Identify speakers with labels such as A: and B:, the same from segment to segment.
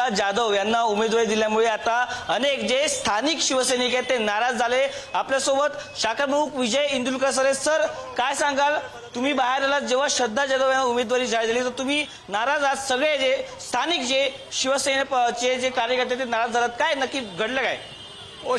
A: श्रद्धा जाधव यांना उमेदवारी दिल्यामुळे आता अनेक जे स्थानिक शिवसैनिक आहेत ते नाराज झाले। आपल्यासोबत शाखा प्रमुख विजय इंदुरकर सर, काय सांगाल? तुम्ही बाहेर आलात जेव्हा श्रद्धा जाधव यांना उमेदवारी जाहीर झाली, तर तुम्ही नाराज आहात, सगळे जे स्थानिक जे शिवसेनेचे जे कार्यकर्ते ते नाराज झालात, काय नक्की घडलं काय?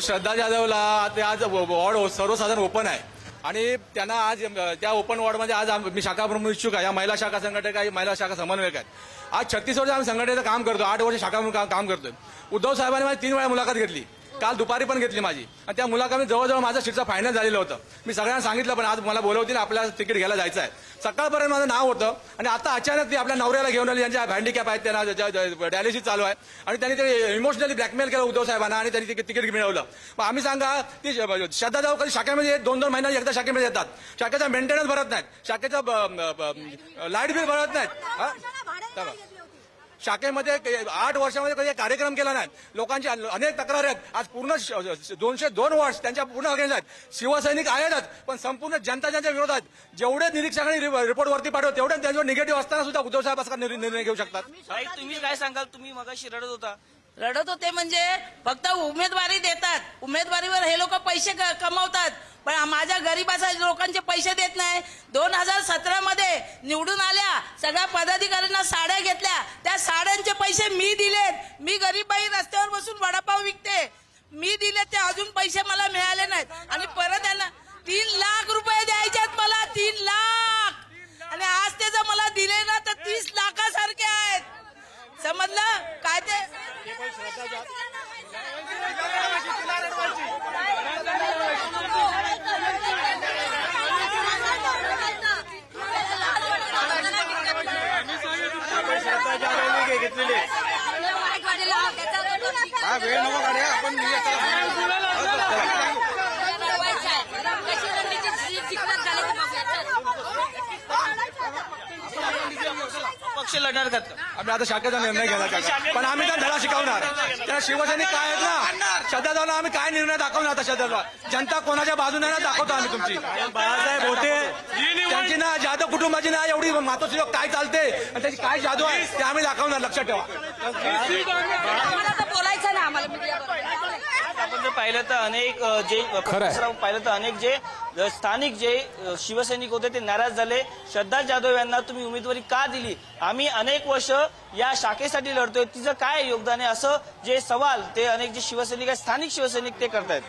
B: श्रद्धा जाधवला ते आज वॉर्ड सर्वसाधारण ओपन आहे आणि त्यांना आज त्या ओपन वॉर्डमध्ये आज मी शाखा प्रमुख इच्छुक आहे, या महिला शाखा संघटक आहे, महिला शाखा समन्वयक आहेत। आज 36 वर्ष आम्ही संघटनेचं काम करतो, 8 वर्ष शाखा प्रमुख काम करतोय। उद्धव साहेबांनी माझी 3 वेळा मुलाखत घेतली, काल दुपारी पण घेतली माझी, आणि त्या मुलाखतीत जवळजवळ माझं सीटचं फायनल झालेलं होतं। मी सगळ्यांना सांगितलं, पण आज मला बोलवतील, आपल्याला तिकीट घ्यायला जायचं आहे। सकाळपर्यंत माझं नाव होतं आणि आता अचानक ती आपल्या नवऱ्याला घेऊन आली, ज्यांच्या हँडिकॅप आहेत, त्यांना डायलिसिस चालू आहे, आणि त्यांनी ते इमोशनली ब्लॅकमेल केलं उद्धव साहेबांना आणि त्यांनी तिकीट मिळवलं। मग आम्ही सांगा, ती श्रद्धा जाधव कधी शाखेमध्ये 2-2 महिन्यात एकदा शाखेमध्ये येतात, शाखेचा मेंटेनन्स भरत नाहीत, शाखेचं लाईट बिल भरत नाहीत, शाखेमध्ये 8 वर्षामध्ये कधी कार्यक्रम केला नाही। लोकांची अनेक तक्रारी आहेत, आज पूर्ण 202 वॉर्ड त्यांच्या पूर्ण अगेन्स्ट आहेत। शिवसैनिक आहेतच, पण संपूर्ण जनता ज्यांच्या विरोधात, जेवढे निरीक्षकांनी रिपोर्ट वरती पाठवत तेवढे त्यांच्यावर निगेटिव्ह असताना सुद्धा उद्धव साहेब असा निर्णय घेऊ शकतात।
A: तुम्ही काय सांगाल? तुम्ही मगाशी
C: रडत होते म्हणजे फक्त उमेदवारी देतात, उमेदवारीवर हे लोक पैसे कमवतात, पण माझ्या गरीबाच्या लोकांचे पैसे देत नाही। 2017 मध्ये निवडून आल्या, सगळ्या पदाधिकाऱ्यांना साड्या घेतल्या, त्या साड्यांचे पैसे मी दिलेत। मी गरीब बाई रस्त्यावर बसून वडापाव विकते, मी दिले, ते अजून पैसे मला मिळाले नाहीत, आणि परत त्यांना 3 लाख रुपये द्यायचे आहेत मला, 3 लाख, आणि आज ते जर मला दिले ना तर 30 लाखासारखे आहेत, समजलं काय? ते
B: वेळ नको काढूया आपण,
A: पक्ष लढणार का?
B: आम्ही आता शाखेचा निर्णय घ्यायला, पण आम्ही त्यांना धडा शिकवणार। त्या शिवसैनिक काय आहेत ना, श्रद्धा जाधवला आम्ही काय निर्णय दाखवणार, आता श्रद्धा जनता कोणाच्या बाजूने ना दाखवतो आम्ही तुमची। बाळासाहेब होते त्यांची ना, जाधव कुटुंबाची ना एवढी मातोश्री काय चालते आणि त्याची काय जादू आहे ते आम्ही दाखवणार, लक्षात ठेवा।
C: बोलायचं ना आम्हाला।
A: आपण जर पाहिलं तर अनेक जे स्थानिक जे शिवसैनिक होते ते नाराज झाले। श्रद्धा जाधव यांना तुम्ही उमेदवारी का दिली? आम्ही अनेक वर्ष या शाखेसाठी लढतोय, तिचं काय योगदान आहे, असं जे सवाल ते अनेक जे शिवसैनिक आहेत, स्थानिक शिवसैनिक ते करतायत।